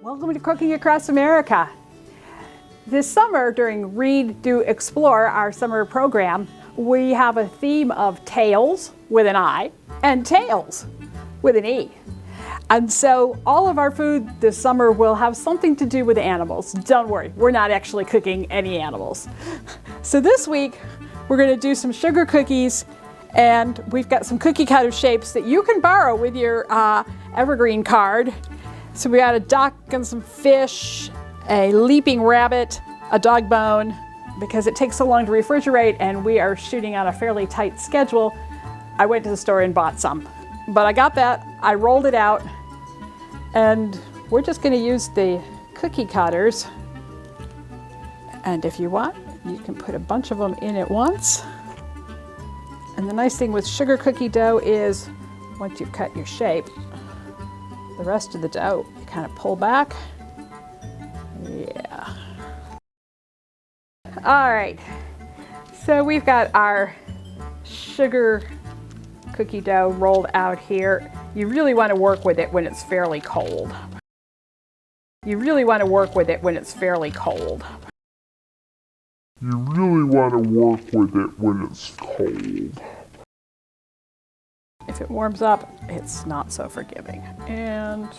Welcome to Cooking Across America. This summer during Read, Do, Explore, our summer program, we have a theme of tails with an I and tails with an E. And so all of our food this summer will have something to do with animals. Don't worry, we're not actually cooking any animals. So this week we're going to do some sugar cookies, and we've got some cookie cutter shapes that you can borrow with your evergreen card. So we got a duck and some fish, a leaping rabbit, a dog bone. Because it takes so long to refrigerate and we are shooting on a fairly tight schedule, I went to the store and bought some. But I got that, I rolled it out, and we're just going to use the cookie cutters. And if you want, you can put a bunch of them in at once. And the nice thing with sugar cookie dough is once you've cut your shape, the rest of the dough you kind of pull back. Yeah. All right, so we've got our sugar cookie dough rolled out here. You really want to work with it when it's fairly cold. You really want to work with it when it's fairly cold. You really want to work with it when it's cold. If it warms up, it's not so forgiving. And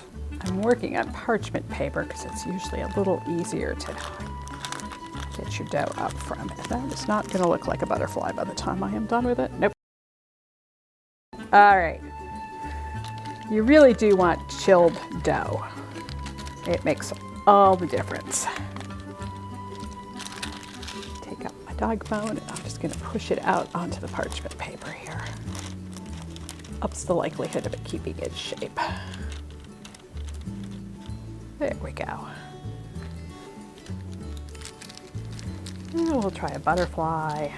I'm working on parchment paper because it's usually a little easier to get your dough up from. That is not going to look like a butterfly by the time I am done with it. Nope. All right. You really do want chilled dough. It makes all the difference. Take out my dog bone, and I'm just going to push it out onto the parchment paper here. Ups the likelihood of it keeping its shape. There we go. And we'll try a butterfly.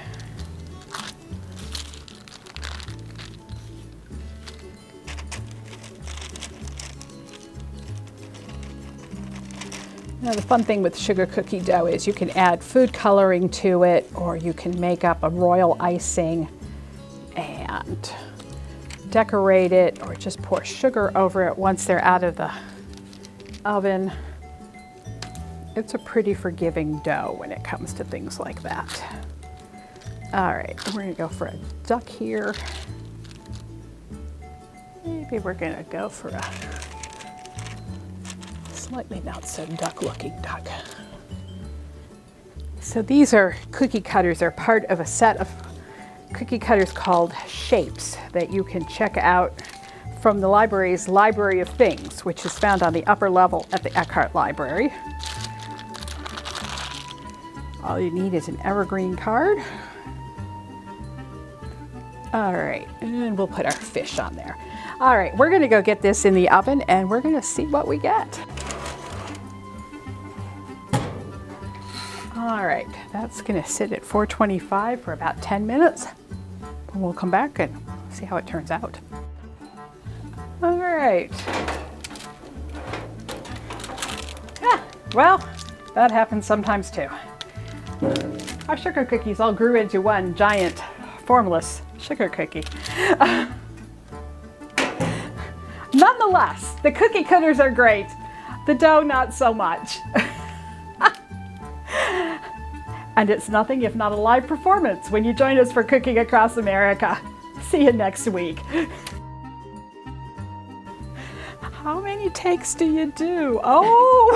Now the fun thing with sugar cookie dough is you can add food coloring to it, or you can make up a royal icing and decorate it, or just pour sugar over it once they're out of the oven. It's a pretty forgiving dough when it comes to things like that. All right, we're gonna go for a duck here. Maybe we're gonna go for a slightly not so duck looking duck. So these are cookie cutters. They're part of a set of cookie cutters called Shapes that you can check out from the library's Library of Things, which is found on the upper level at the Eckhart Library. All you need is an evergreen card. All right, and we'll put our fish on there. All right, we're gonna go get this in the oven and we're gonna see what we get. All right, that's gonna sit at 425 for about 10 minutes. And we'll come back and see how it turns out. All right. Well, that happens sometimes too. Our sugar cookies all grew into one giant, formless sugar cookie. Nonetheless, the cookie cutters are great. The dough, not so much. And it's nothing if not a live performance when you join us for Cooking Across America. See you next week. How many takes do you do? Oh!